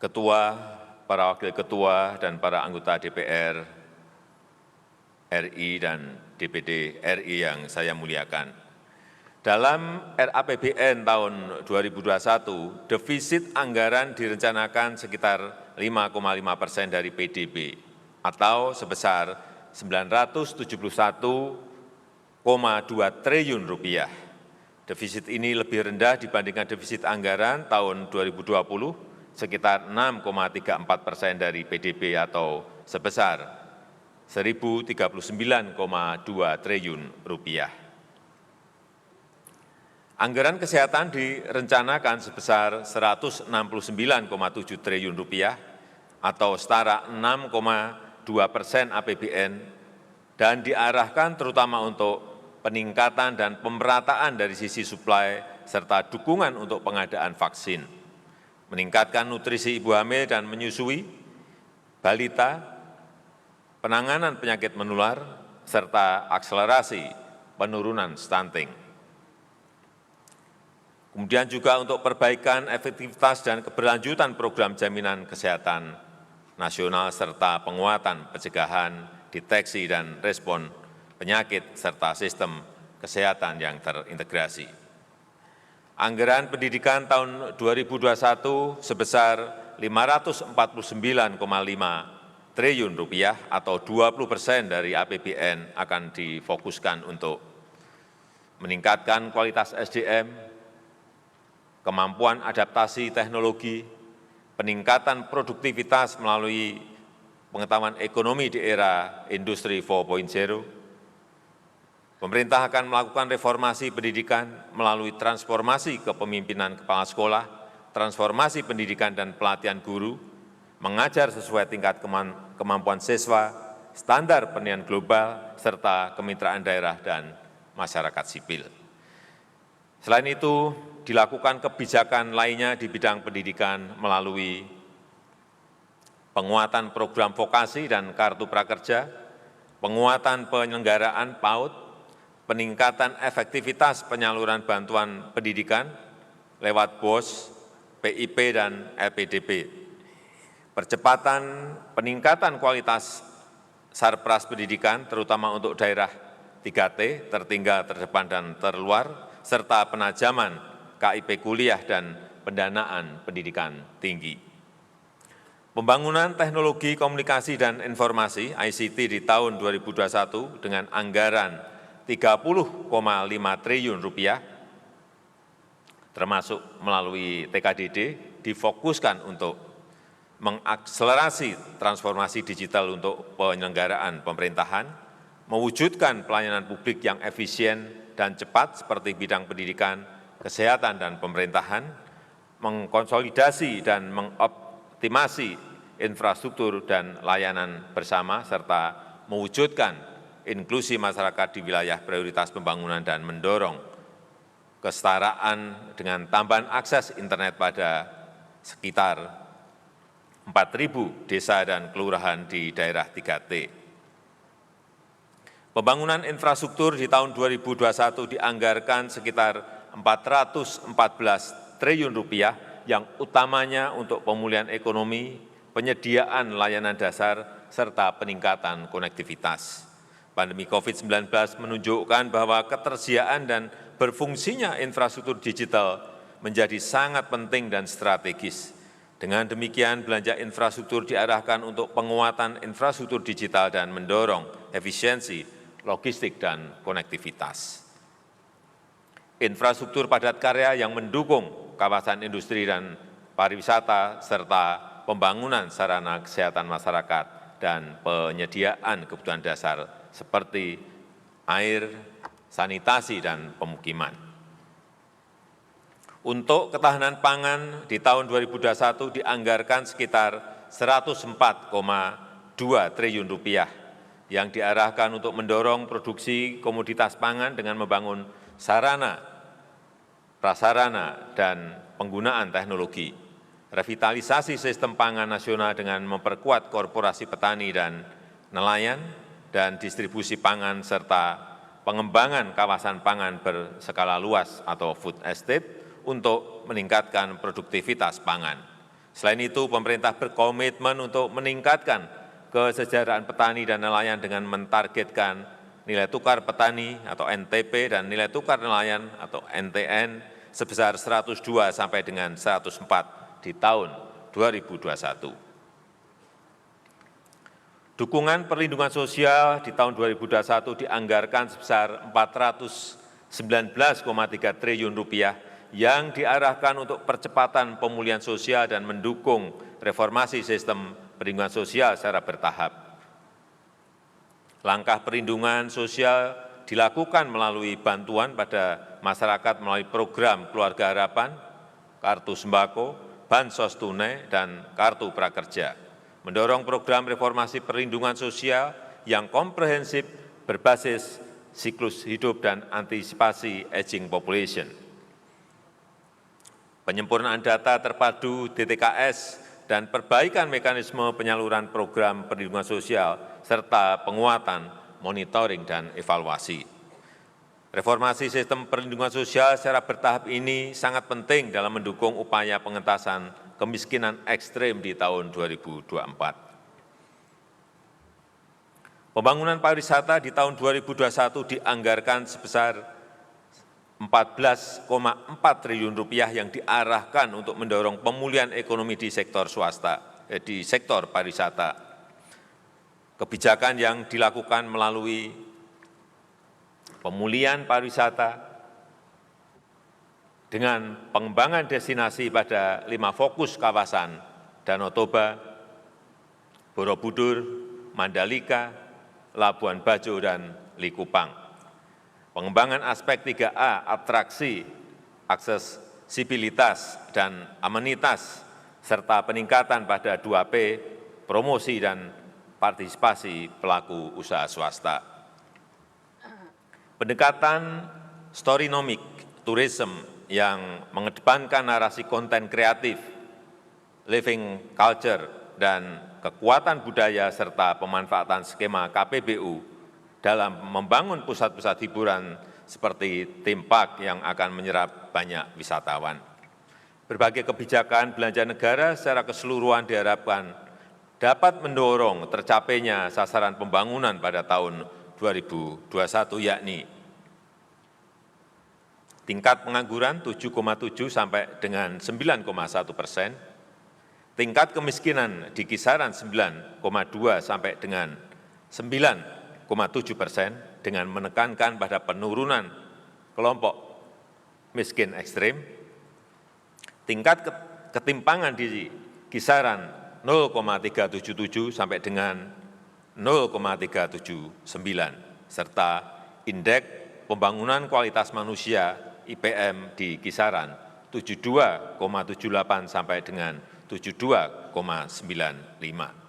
Ketua, para Wakil Ketua, dan para anggota DPR RI dan DPD RI yang saya muliakan. Dalam RAPBN tahun 2021, defisit anggaran direncanakan sekitar 5,5% dari PDB atau sebesar Rp971,2 triliun. Defisit ini lebih rendah dibandingkan defisit anggaran tahun 2020 sekitar 6,34% dari PDB atau sebesar Rp1.039,2 triliun. Anggaran kesehatan direncanakan sebesar Rp169,7 triliun atau setara 6,2% APBN dan diarahkan terutama untuk peningkatan dan pemerataan dari sisi suplai serta dukungan untuk pengadaan vaksin, meningkatkan nutrisi ibu hamil dan menyusui, balita, penanganan penyakit menular, serta akselerasi penurunan stunting. Kemudian juga untuk perbaikan efektivitas dan keberlanjutan program jaminan kesehatan nasional serta penguatan pencegahan, deteksi, dan respon penyakit serta sistem kesehatan yang terintegrasi. Anggaran pendidikan tahun 2021 sebesar Rp549,5 triliun atau 20% dari APBN akan difokuskan untuk meningkatkan kualitas SDM, kemampuan adaptasi teknologi, peningkatan produktivitas melalui pengetahuan ekonomi di era industri 4.0. Pemerintah akan melakukan reformasi pendidikan melalui transformasi kepemimpinan kepala sekolah, transformasi pendidikan dan pelatihan guru, mengajar sesuai tingkat kemampuan siswa, standar penilaian global, serta kemitraan daerah dan masyarakat sipil. Selain itu, dilakukan kebijakan lainnya di bidang pendidikan melalui penguatan program vokasi dan kartu prakerja, penguatan penyelenggaraan PAUD, peningkatan efektivitas penyaluran bantuan pendidikan lewat BOS, PIP, dan LPDP, percepatan peningkatan kualitas sarpras pendidikan, terutama untuk daerah 3T, tertinggal, terdepan, dan terluar, serta penajaman KIP kuliah dan pendanaan pendidikan tinggi. Pembangunan teknologi komunikasi dan informasi ICT di tahun 2021 dengan anggaran Rp30,5 triliun, termasuk melalui TKDD, difokuskan untuk mengakselerasi transformasi digital untuk penyelenggaraan pemerintahan, mewujudkan pelayanan publik yang efisien dan cepat seperti bidang pendidikan, kesehatan, dan pemerintahan, mengkonsolidasi dan mengoptimasi infrastruktur dan layanan bersama, serta mewujudkan inklusi masyarakat di wilayah prioritas pembangunan dan mendorong kesetaraan dengan tambahan akses internet pada sekitar 4.000 desa dan kelurahan di daerah 3T. Pembangunan infrastruktur di tahun 2021 dianggarkan sekitar Rp414 triliun yang utamanya untuk pemulihan ekonomi, penyediaan layanan dasar, serta peningkatan konektivitas. Pandemi COVID-19 menunjukkan bahwa ketersediaan dan berfungsinya infrastruktur digital menjadi sangat penting dan strategis. Dengan demikian, belanja infrastruktur diarahkan untuk penguatan infrastruktur digital dan mendorong efisiensi logistik dan konektivitas. Infrastruktur padat karya yang mendukung kawasan industri dan pariwisata, serta pembangunan sarana kesehatan masyarakat dan penyediaan kebutuhan dasar seperti air, sanitasi, dan pemukiman. Untuk ketahanan pangan di tahun 2021 dianggarkan sekitar Rp104,2 triliun yang diarahkan untuk mendorong produksi komoditas pangan dengan membangun sarana, prasarana, dan penggunaan teknologi, revitalisasi sistem pangan nasional dengan memperkuat korporasi petani dan nelayan, dan distribusi pangan, serta pengembangan kawasan pangan berskala luas atau food estate untuk meningkatkan produktivitas pangan. Selain itu, pemerintah berkomitmen untuk meningkatkan kesejahteraan petani dan nelayan dengan mentargetkan nilai tukar petani atau NTP dan nilai tukar nelayan atau NTN sebesar 102 sampai dengan 104 di tahun 2021. Dukungan perlindungan sosial di tahun 2021 dianggarkan sebesar Rp419,3 triliun yang diarahkan untuk percepatan pemulihan sosial dan mendukung reformasi sistem perlindungan sosial secara bertahap. Langkah perlindungan sosial dilakukan melalui bantuan pada masyarakat melalui program Keluarga Harapan, Kartu Sembako, Bansos Tunai, dan Kartu Prakerja, mendorong program reformasi perlindungan sosial yang komprehensif berbasis siklus hidup dan antisipasi aging population. Penyempurnaan data terpadu DTKS dan perbaikan mekanisme penyaluran program perlindungan sosial serta penguatan monitoring dan evaluasi. Reformasi sistem perlindungan sosial secara bertahap ini sangat penting dalam mendukung upaya pengentasan kemiskinan ekstrem di tahun 2024. Pembangunan pariwisata di tahun 2021 dianggarkan sebesar Rp14,4 triliun yang diarahkan untuk mendorong pemulihan ekonomi di sektor swasta, di sektor pariwisata. Kebijakan yang dilakukan melalui pemulihan pariwisata dengan pengembangan destinasi pada 5 fokus kawasan Danau Toba, Borobudur, Mandalika, Labuan Bajo, dan Likupang. Pengembangan aspek 3A, atraksi, aksesibilitas, dan amenitas, serta peningkatan pada 2P, promosi dan partisipasi pelaku usaha swasta. Pendekatan storynomic tourism yang mengedepankan narasi konten kreatif, living culture, dan kekuatan budaya serta pemanfaatan skema KPBU dalam membangun pusat-pusat hiburan seperti theme park yang akan menyerap banyak wisatawan. Berbagai kebijakan belanja negara secara keseluruhan diharapkan dapat mendorong tercapainya sasaran pembangunan pada tahun 2021, yakni tingkat pengangguran 7,7 sampai dengan 9,1%, tingkat kemiskinan di kisaran 9,2 sampai dengan 9,7% dengan menekankan pada penurunan kelompok miskin ekstrim, tingkat ketimpangan di kisaran 0,377 sampai dengan 0,379, serta indeks pembangunan kualitas manusia IPM di kisaran 72,78 sampai dengan 72,95.